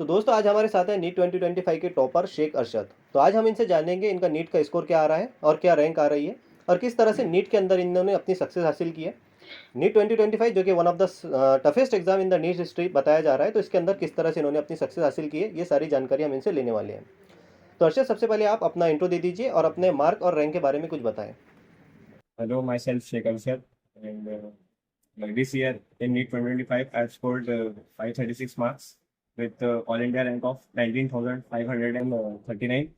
तो दोस्तों आज हमारे साथ है नीट 2025 के टॉपर शेख अरशद। तो आज हम इनसे जानेंगे इनका नीट का स्कोर क्या आ रहा है और क्या रैंक आ रही है और किस तरह से नीट के अंदर इन्होंने अपनी सक्सेस हासिल की है। नीट 2025 जो कि one of the toughest exam in the NEET history बताया जा रहा है, तो इसके अंदर किस तरह से इन्होंने अपनी सक्सेस हासिल की है, ये सारी जानकारी हम इनसे लेने वाले हैं। तो अरशद, सबसे पहले आप अपना इंट्रो दे दीजिए और अपने मार्क और रैंक के बारे में कुछ बताएं। Hello, myself Sheikh Ansar, and this year in NEET 2025, I've scored 536 marks with All India rank of 19,539,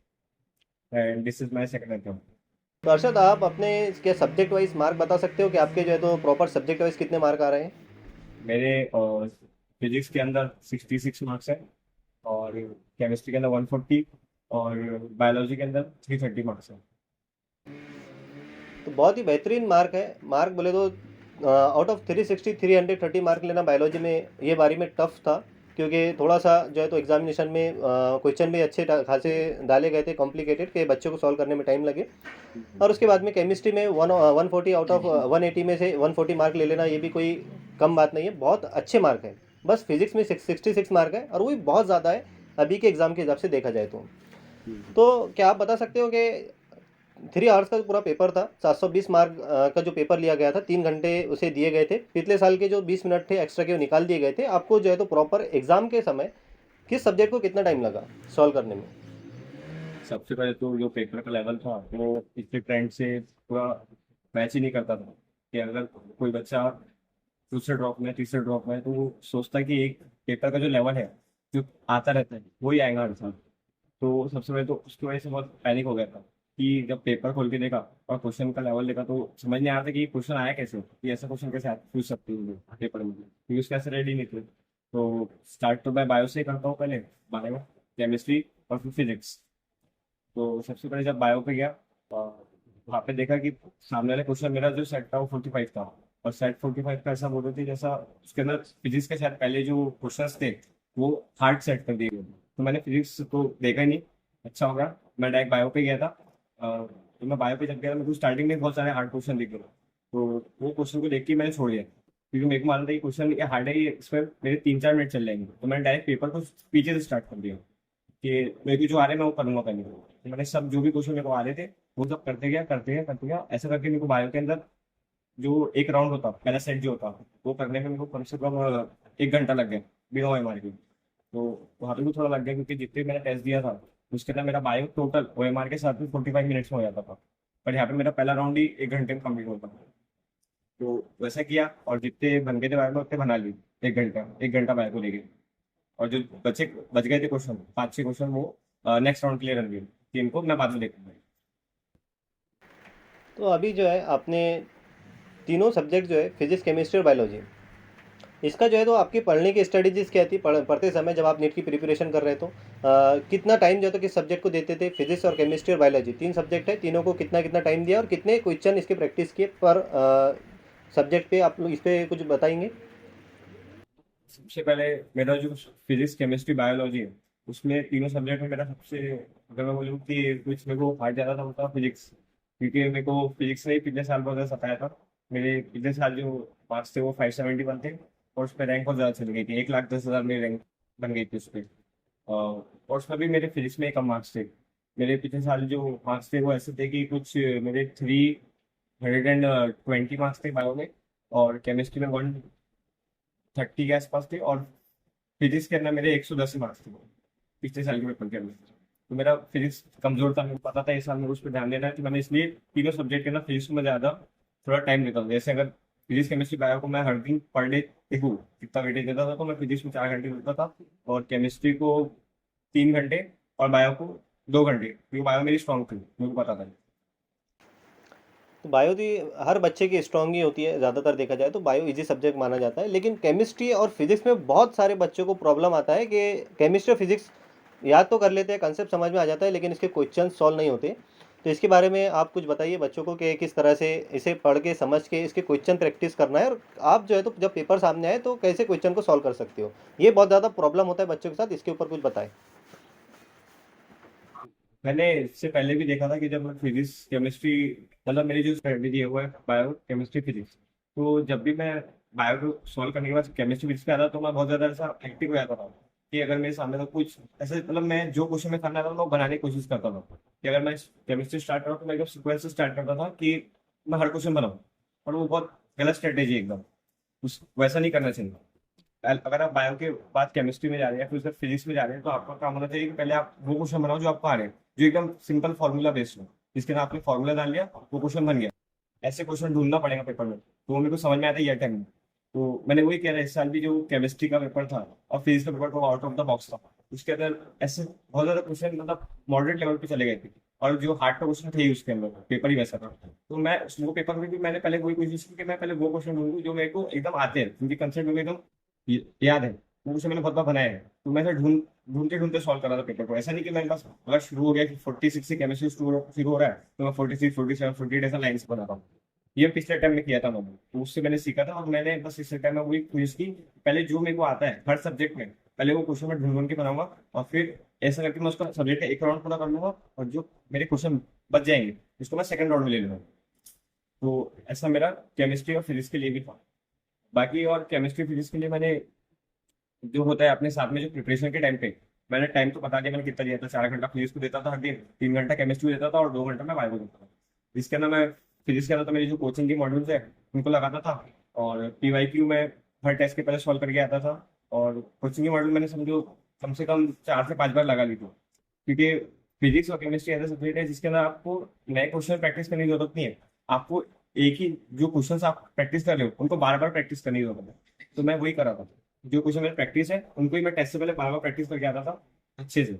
and this is my second attempt. तो अरशद, आप अपने क्या सब्जेक्ट वाइज मार्क बता सकते हो कि आपके जो है तो प्रॉपर सब्जेक्ट वाइज कितने मार्क आ रहे हैं। मेरे फिजिक्स के अंदर 66 मार्क्स है, और केमिस्ट्री के अंदर 140, और बायोलॉजी के अंदर 330 मार्क्स है। तो बहुत ही बेहतरीन मार्क है। मार्क बोले तो आउट ऑफ 360 330 मार्क लेना बायोलॉजी में ये बारी में टफ था, क्योंकि थोड़ा सा जो है तो एग्जामिनेशन में क्वेश्चन भी अच्छे खासे डाले गए थे, कॉम्प्लिकेटेड, के बच्चों को सॉल्व करने में टाइम लगे। और उसके बाद में केमिस्ट्री में 140 आउट ऑफ 180 में से 140 मार्क ले लेना, ये भी कोई कम बात नहीं है, बहुत अच्छे मार्क है। बस फिजिक्स में 66 मार्क है और वो भी बहुत ज़्यादा है अभी के एग्ज़ाम के हिसाब से देखा जाए तो क्या आप बता सकते हो कि 3 आवर्स का जो पूरा पेपर था, 720 मार्क का जो पेपर लिया गया था, 3 घंटे उसे दिए गए थे। पिछले साल के जो 20 मिनट थे एक्स्ट्रा के वो निकाल दिए गए थे। आपको जो है तो प्रॉपर एग्जाम के समय किस सब्जेक्ट को कितना टाइम लगा सॉल्व करने में। सबसे पहले तो जो पेपर का लेवल था वो पिछले ट्रेंड से पूरा मैच ही नहीं करता था। कि अगर कोई बच्चा दूसरे ड्रॉप में, तीसरे ड्रॉप में, तो वो सोचता है कि एक पेपर का जो लेवल है, जो आता रहता है, वही आएगा हर साल। तो सबसे पहले तो उसकी वजह से बहुत पैनिक हो गया था कि जब पेपर खोल के देखा और क्वेश्चन का लेवल देखा तो समझ नहीं आ रहा था कि ये क्वेश्चन आया कैसे, कि ऐसा क्वेश्चन कैसे पूछ सकते हैं पेपर में, क्योंकि उसके ऐसे रेडी नहीं थे। तो स्टार्ट तो मैं बायो से ही करता हूँ पहले, बायो, केमिस्ट्री और फिर फिजिक्स। तो सबसे पहले जब बायो पे गया, वहाँ पे देखा कि सामने वाले क्वेश्चन मेरा जो सेट था वो 45 था, और सेट 45 का ऐसा बोल रहे थे जैसा उसके अंदर फिजिक्स के शायद पहले जो क्वेश्चन थे वो हार्ड सेट कर दिए गए थे। तो मैंने फिजिक्स को देखा ही नहीं। अच्छा होगा मैं डायरेक्ट बायो पे गया था। तो मैं बायो पे जब गया, मेरे को स्टार्टिंग में बहुत सारे हार्ड क्वेश्चन दिख गए। तो वो क्वेश्चन को देख के मैंने छोड़ दिया, क्योंकि मेरे को मालूम था कि क्वेश्चन ये हार्ड है, ये इसमें मेरे 3-4 मिनट चल जाएंगे। तो मैंने डायरेक्ट पेपर को पीछे से स्टार्ट कर दिया कि मेरे को जो आ रहे हैं मैं वो करूंगा पहले। तो मैंने सब जो भी क्वेश्चन मेरे को आ रहे थे वो सब करते गया ऐसा करके मेरे को बायो के अंदर जो एक राउंड होता, पहला सेट जो होता, वो करने में मेरे को कम से कम 1 घंटा लग गया बिना OMR के। तो वहाँ पे भी थोड़ा लग गया, क्योंकि जितने मैंने टेस्ट दिया था उसके अंदर मेरा बायो टोटल OMR के साथ में 45 मिनट्स में हो जाता था, पर यहाँ पे मेरा पहला राउंड ही 1 घंटे में कम्प्लीट होता। तो वैसा किया, और जितने बन गए थे बायो में उतने बना लिए, 1 घंटा बायो को लेके। और जो बच गए थे क्वेश्चन, 5-6 क्वेश्चन, वो नेक्स्ट राउंड के लिए रख दिए कि इनको मैं बाद में देखूंगा। तो अभी जो है आपने तीनों सब्जेक्ट जो है फिजिक्स, केमिस्ट्री और बायोलॉजी, इसका जो है तो आपकी पढ़ने की स्ट्रेटेजीज क्या थी पढ़ते समय जब आप नीट की प्रिपरेशन कर रहे, तो कितना टाइम जो है तो किस सब्जेक्ट को देते थे। फिजिक्स और केमिस्ट्री और बायोलॉजी तीन सब्जेक्ट है, तीनों को कितना कितना टाइम दिया और कितने क्वेश्चन इसके प्रैक्टिस किए पर सब्जेक्ट पे, आप लोग इस पे कुछ बताएंगे। सबसे पहले मेरा जो फिजिक्स, केमिस्ट्री, बायोलॉजी है, उसमें तीनों सब्जेक्ट में मेरा सबसे, अगर मैं बोलूँ कि कुछ मेरे को हार्ड ज़्यादा था वो था फिजिक्स, क्योंकि मेरे को फिजिक्स ने ही पिछले साल बहुत ज़्यादा सताया था। मेरे पिछले साल जो मार्क्स थे वो 571 थे, और उस पर रैंक बहुत ज़्यादा चली गई थी, 1,10,000 मेरी रैंक बन गई थी उस पर। और उसमें भी मेरे फिजिक्स में कम मार्क्स थे। मेरे पिछले साल जो मार्क्स थे वो ऐसे थे कि कुछ मेरे 320 मार्क्स थे बायो में, और केमिस्ट्री में 130 के आसपास थे, और फिजिक्स के अंदर मेरे 110 मार्क्स थे पिछले साल के पेपर के अंदर। तो मेरा फिजिक्स कमजोर था, मेरे को पता था इस साल मेरे को उस पर ध्यान देना है, तो मैंने इसलिए तीनों सब्जेक्ट के अंदर फिजिक्स में ज़्यादा थोड़ा टाइम देता हूँ। जैसे अगर फिजिक्स, केमिस्ट्री, बायो को मैं हर दिन पर डे देखूँ कितना वेटेज देता था, तो मैं फिजिक्स में 4 घंटे देता था, और केमिस्ट्री को 3 घंटे, और बायो को 2 घंटे, क्योंकि बायो मेरी स्ट्रॉन्ग थी, मेरे को पता था। तो बायो भी हर बच्चे की स्ट्रांग ही होती है, ज़्यादातर देखा जाए तो बायो इजी सब्जेक्ट माना जाता है। लेकिन केमिस्ट्री और फिजिक्स में बहुत सारे बच्चों को प्रॉब्लम आता है कि केमिस्ट्री और फिजिक्स याद तो कर लेते हैं, कंसेप्ट समझ में आ जाता है, लेकिन इसके क्वेश्चन सॉल्व नहीं होते। तो इसके बारे में आप कुछ बताइए बच्चों को कि किस तरह से इसे पढ़ के समझ के इसके क्वेश्चन प्रैक्टिस करना है, और आप जो है तो जब पेपर सामने आए तो कैसे क्वेश्चन को सॉल्व कर सकते हो। ये बहुत ज़्यादा प्रॉब्लम होता है बच्चों के साथ, इसके ऊपर कुछ बताएं। मैंने इससे पहले भी देखा था कि जब मैं फिजिक्स, केमिस्ट्री, मतलब मेरी जो स्ट्रेटजी है वो है बायो, केमिस्ट्री, फिजिक्स। तो जब भी मैं बायो को सॉल्व करने के बाद केमिस्ट्री, फिजिक्स पे आता तो मैं बहुत ज़्यादा ऐसा एक्टिव हो जाता था कि अगर मेरे सामने तो कुछ ऐसे मतलब मैं जो क्वेश्चन में करना था वो बनाने की कोशिश करता था कि अगर मैं केमिस्ट्री स्टार्ट करूँ तो मैं एकदम सीक्वेंस से स्टार्ट करता था कि मैं हर क्वेश्चन बनाऊँ। और वो बहुत गलत स्ट्रेटेजी एकदम, उस वैसा नहीं करना चाहिए। अगर आप बायो के बाद केमिस्ट्री में जा रहे हैं या फिर उसके फिजिक्स में जा रहे हैं तो आपका काम होना चाहिए कि पहले आप वो क्वेश्चन बनाओ जो आपको आ रहे हैं, जो एकदम सिंपल फॉर्मूला बेस्ड हो, जिसके अंदर आपने फॉर्मूला डाल लिया वो क्वेश्चन बन गया। ऐसे क्वेश्चन ढूंढना पड़ेगा पेपर में, तो वो मेरे को समझ में आता है ये टाइम में। तो मैंने वही किया था इस साल भी, जो केमिस्ट्री का पेपर था और फिजिक्स का पेपर था आउट ऑफ द बॉक्स था। उसके अंदर ऐसे बहुत ज्यादा क्वेश्चन मतलब मॉडरेट लेवल पे चले गए थे, और जो हार्ड का क्वेश्चन थे ही उसके अंदर पेपर ही वैसा था। तो मैं वो पेपर में भी मैंने पहले वही कोशिश की कि मैं पहले वो क्वेश्चन ढूंढूं जो मेरे को एकदम आते हैं, जिनकी कंसेप्ट मेरे को एकदम याद है, वो क्वेश्चन मैंने बहुत बार बनाया है। तो मैं ऐसे ढूंढते ढूंढते सॉल्व कर रहा था पेपर को। ऐसा नहीं कि मेरे पास अगर शुरू हो गया कि 46 से केमिस्ट्री शुरू हो रहा है तो मैं 46, 47, 48 ऐसा लाइन से बना रहा हूँ। ये पिछले टाइम में किया था मैंने, तो उससे मैंने सीखा था। और मैंने बस इस टाइम में वही कोशिश की, पहले जो मेरे को आता है हर सब्जेक्ट में पहले वो क्वेश्चन में ढूंढ ढूंढ के बनाऊंगा, और फिर ऐसा करके मैं उसका सब्जेक्ट का एक राउंड पूरा कर लूंगा, और जो मेरे क्वेश्चन बच जाएंगे उसको मैं सेकंड राउंड में ले लूंगा। तो ऐसा मेरा केमिस्ट्री और फिजिक्स के लिए भी था। बाकी और केमिस्ट्री फिजिक्स के लिए मैंने जो होता है अपने साथ में जो प्रिपरेशन के टाइम पे, मैंने टाइम तो बता दिया मैंने कितना दिया था। 4 घंटा फिजिक्स को देता था हर दिन, 3 घंटा केमिस्ट्री को देता था, और 2 घंटा मैं बायो को देता था। इसके अंदर मैं फिजिक्स के अंदर तो मेरी जो कोचिंग की मॉड्यूल्स है उनको लगाता था, और PYQ में हर टेस्ट के पहले सॉल्व करके आता था। और कोचिंग की मॉड्यूल मैंने समझो कम से कम 4 से 5 बार लगा ली थी, क्योंकि फिजिक्स और केमिस्ट्री ऐसा सब्जेक्ट है जिसके अंदर आपको नए क्वेश्चन प्रैक्टिस करने की जरूरत नहीं है। आपको एक ही जो क्वेश्चन आप प्रैक्टिस कर रहे हो उनको बार बार प्रैक्टिस करने की जरूरत है। तो मैं वही कर रहा था, जो क्वेश्चन मेरी प्रैक्टिस है उनको ही मैं टेस्ट से पहले बार बार प्रैक्टिस करके आता था अच्छे से।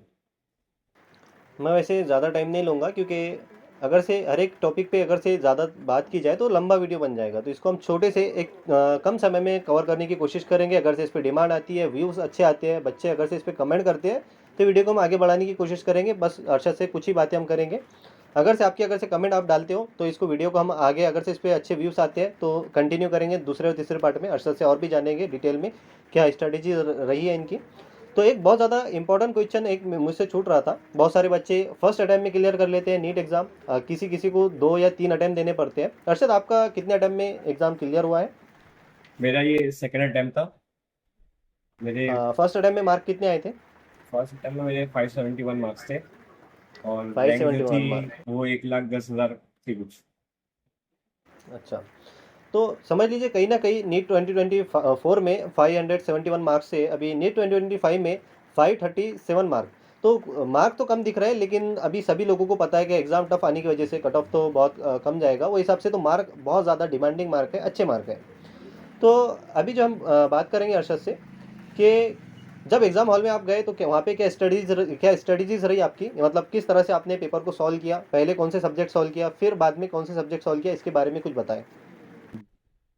मैं वैसे ज़्यादा टाइम नहीं लूँगा, क्योंकि अगर से हर एक टॉपिक पे अगर से ज़्यादा बात की जाए तो लंबा वीडियो बन जाएगा। तो इसको हम छोटे से एक कम समय में कवर करने की कोशिश करेंगे। अगर से इस पे डिमांड आती है, व्यूज़ अच्छे आते हैं, बच्चे अगर से इस पे कमेंट करते हैं, तो वीडियो को हम आगे बढ़ाने की कोशिश करेंगे। बस अरशद से कुछ ही बातें हम करेंगे। अगर से आपकी अगर से कमेंट आप डालते हो तो इसको वीडियो को हम आगे, अगर से इस पर अच्छे व्यूज़ आते हैं तो कंटिन्यू करेंगे। दूसरे और तीसरे पार्ट में अरशद से और भी जानेंगे डिटेल में क्या स्ट्रेटेजी रही है इनकी। तो एक बहुत ज़्यादा इंपॉर्टेंट क्वेश्चन एक मुझसे छूट रहा था। बहुत सारे बच्चे फर्स्ट अटैम्प्ट में क्लियर कर लेते हैं नीट एग्ज़ाम, किसी किसी को 2 या 3 अटैम्प्ट देने पड़ते हैं। अरशद, आपका कितने अटैम्प्ट में एग्ज़ाम क्लियर हुआ है? मेरा ये सेकेंड अटेम्प्ट था। मेरे फर्स्ट अटैम्प्ट में मार्क कितने आए थे? फर्स्ट अटेम्प्ट में मेरे 571 मार्क्स थे, और रैंक जो थी 571 मार्क। वो 1,10,000 थी कुछ। अच्छा, तो समझ लीजिए कहीं ना कहीं नीट 2024 में 571 मार्क्स से अभी नीट 2025 में 537 मार्क। तो मार्क तो कम दिख रहे हैं, लेकिन अभी सभी लोगों को पता है कि एग्ज़ाम टफ आने की वजह से कट ऑफ तो बहुत कम जाएगा। वो हिसाब से तो मार्क बहुत ज़्यादा डिमांडिंग मार्क है, अच्छे मार्क है। तो अभी जो हम बात करेंगे अरशद से कि जब एग्ज़ाम हॉल में आप गए तो क्या वहाँ पे क्या स्ट्रेटजीज रही आपकी, मतलब किस तरह से आपने पेपर को सॉल्व किया? पहले कौन से सब्जेक्ट सॉल्व किया, फिर बाद में कौन से सब्जेक्ट सॉल्व किया, इसके बारे में कुछ बताएं।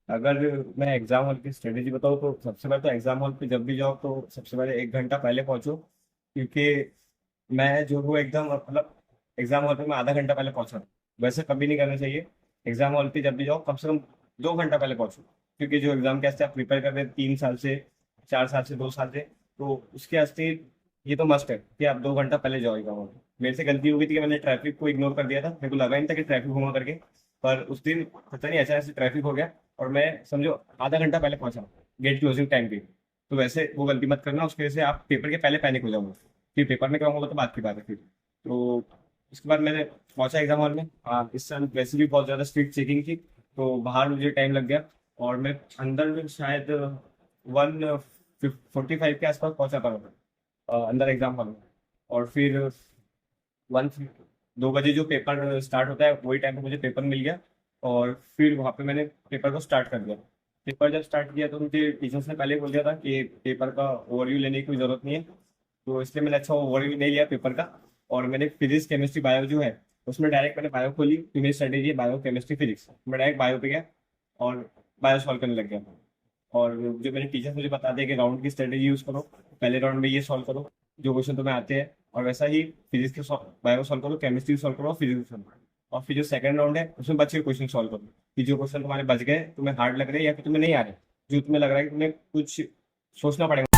अगर मैं एग्जाम हॉल की स्ट्रेटेजी बताऊँ तो सबसे पहले तो एग्जाम हॉल पे जब भी जाओ तो सबसे पहले 1 घंटा पहले पहुंचो, क्योंकि मैं जो हूँ एकदम मतलब एग्जाम हॉल पे मैं आधा घंटा पहले पहुंचा। वैसे कभी नहीं करना चाहिए। एग्जाम हॉल पे जब भी जाओ कम से कम 2 घंटा पहले पहुंचो, क्योंकि जो एग्जाम के वास्ते आप प्रिपेयर कर रहे हैं 3 साल से, 4 साल से, 2 साल से, तो उसके वास्ते ये तो मस्ट है कि आप 2 घंटा पहले जाओ एग्जाम हॉल। मेरे से गलती हो गई थी कि मैंने ट्रैफिक को इग्नोर कर दिया था। मेरे को लगा नहीं था कि ट्रैफिक होगा करके, पर उस दिन पता नहीं अचानक से ट्रैफिक हो गया, और मैं समझो आधा घंटा पहले पहुंचा गेट क्लोजिंग टाइम पे। तो वैसे वो गलती मत करना, उसकी वजह से आप पेपर के पहले पैनिक हो जाओगे। फिर पेपर में क्या होगा तो बात की बात है फिर। तो उसके बाद मैंने पहुंचा एग्जाम हॉल में। हाँ, इस साल वैसे भी बहुत ज़्यादा स्ट्रिक्ट चेकिंग थी, तो बाहर मुझे टाइम लग गया, और मैं अंदर में शायद 1:45 के आसपास पहुंचा था मैं, अंदर एग्जाम हॉल में। और फिर 2 बजे जो पेपर स्टार्ट होता है वही टाइम पे मुझे पेपर मिल गया, और फिर वहाँ पे मैंने पेपर को स्टार्ट कर दिया। पेपर जब स्टार्ट किया तो मुझे टीचर्स ने पहले बोल दिया था कि पेपर का ओवरव्यू लेने की कोई ज़रूरत नहीं है, तो इसलिए मैंने अच्छा ओवरव्यू नहीं लिया पेपर का। और मैंने फिजिक्स केमिस्ट्री बायो जो है उसमें डायरेक्ट मैंने बायो खोली, कि मेरी स्ट्रेटेजी है बायो केमिस्ट्री फिजिक्स। मैं डायरेक्ट बायो पे गया और बायो सॉल्व करने लग गया। और जो मेरे टीचर्स मुझे बता दें कि राउंड की स्ट्रेटेजी यूज़ करो, पहले राउंड में ये सॉल्व करो जो क्वेश्चन तुम्हें आते हैं, और वैसा ही फिजिक्स के बायो सॉल्व करो, केमिस्ट्री सॉल्व करो, फिजिक्स सॉल्व करो। और फिर जो सेकंड राउंड है उसमें बचे क्वेश्चन सॉल्व करो, कि जो क्वेश्चन तुम्हारे बच गए, तुम्हें हार्ड लग रहे हैं या फिर तुम्हें नहीं आ रहे, जो तुम्हें लग रहा है कि तुम्हें कुछ सोचना पड़ेगा